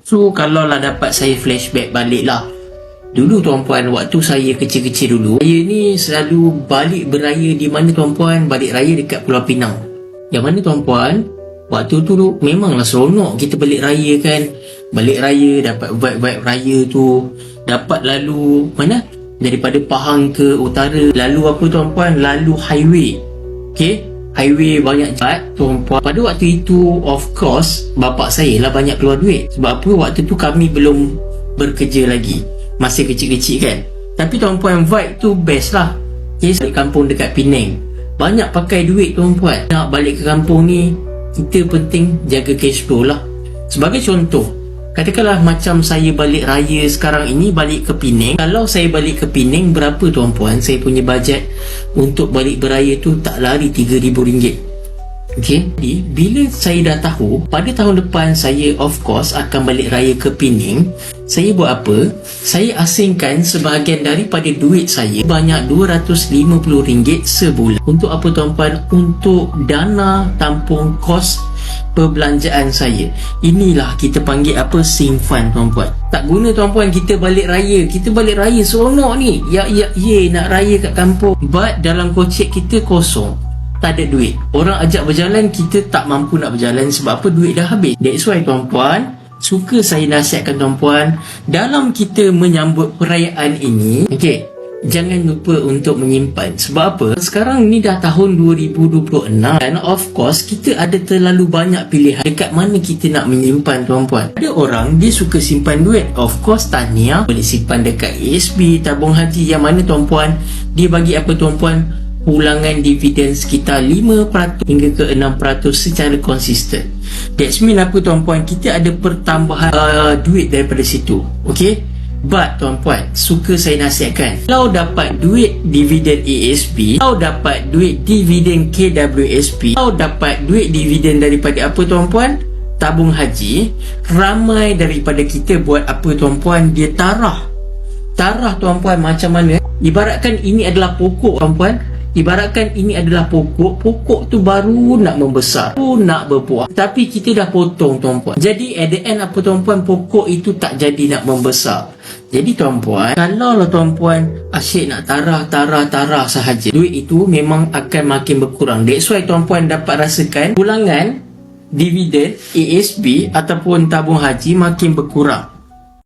So kalau lah dapat saya flashback balik lah, dulu tuan-puan, waktu saya kecil-kecil dulu, saya ni selalu balik beraya di mana tuan-puan? Balik raya dekat Pulau Pinang. Yang mana tuan-puan, waktu tu memanglah seronok kita balik raya kan. Balik raya dapat vibe-vibe raya tu, dapat lalu mana? Daripada Pahang ke utara, lalu apa tuan-puan? Lalu highway. Okay, highway banyak jahat tuan-puan. Pada waktu itu, of course, bapak saya lah banyak keluar duit. Sebab apa? Waktu tu kami belum bekerja lagi, masih kecil-kecil kan. Tapi tuan-puan, vibe tu best lah. Okay, balik kampung dekat Penang, banyak pakai duit tuan-puan. Nak balik ke kampung ni, kita penting jaga cash flow lah. Sebagai contoh, katakanlah macam saya balik raya sekarang ini, balik ke Penang. Kalau saya balik ke Penang, berapa tuan-puan? Saya punya bajet untuk balik beraya tu tak lari RM3,000. Okay, jadi bila saya dah tahu pada tahun depan saya of course akan balik raya ke Penang, saya buat apa? Saya asingkan sebahagian daripada duit saya, banyak RM250 sebulan. Untuk apa tuan-puan? Untuk dana tampung kos perbelanjaan saya. Inilah kita panggil apa? Simpan tuan-puan. Tak guna tuan-puan kita balik raya. Kita balik raya seronok ni. Nak raya kat kampung. But dalam kocek kita kosong, tak ada duit. Orang ajak berjalan, kita tak mampu nak berjalan. Sebab apa? Duit dah habis. That's why tuan-puan, suka saya nasihatkan tuan-puan, dalam kita menyambut perayaan ini, okay, jangan lupa untuk menyimpan. Sebab apa? Sekarang ni dah tahun 2026 dan of course kita ada terlalu banyak pilihan dekat mana kita nak menyimpan tuan-puan. Ada orang dia suka simpan duit, of course tahniah, boleh simpan dekat ASB, tabung haji, yang mana tuan-puan dia bagi apa tuan-puan? Pulangan dividen sekitar 5% hingga ke 6% secara konsisten. That's mean apa tuan-puan? Kita ada pertambahan duit daripada situ. Okay? But tuan-puan, suka saya nasihatkan, kalau dapat duit dividen ASB, kalau dapat duit dividen KWSP, kalau dapat duit dividen daripada apa tuan-puan? Tabung haji, ramai daripada kita buat apa tuan-puan? Dia tarah tuan-puan. Macam mana? Ibaratkan ini adalah pokok tuan-puan. Ibaratkan ini adalah pokok tu baru nak membesar, baru nak berbuah, tapi kita dah potong tuan-puan. Jadi at the end apa tuan-puan? Pokok itu tak jadi nak membesar. Jadi tuan-puan, kalau tuan-puan asyik nak tarah sahaja, duit itu memang akan makin berkurang. That's why tuan-puan dapat rasakan pulangan dividen ASB ataupun tabung haji makin berkurang.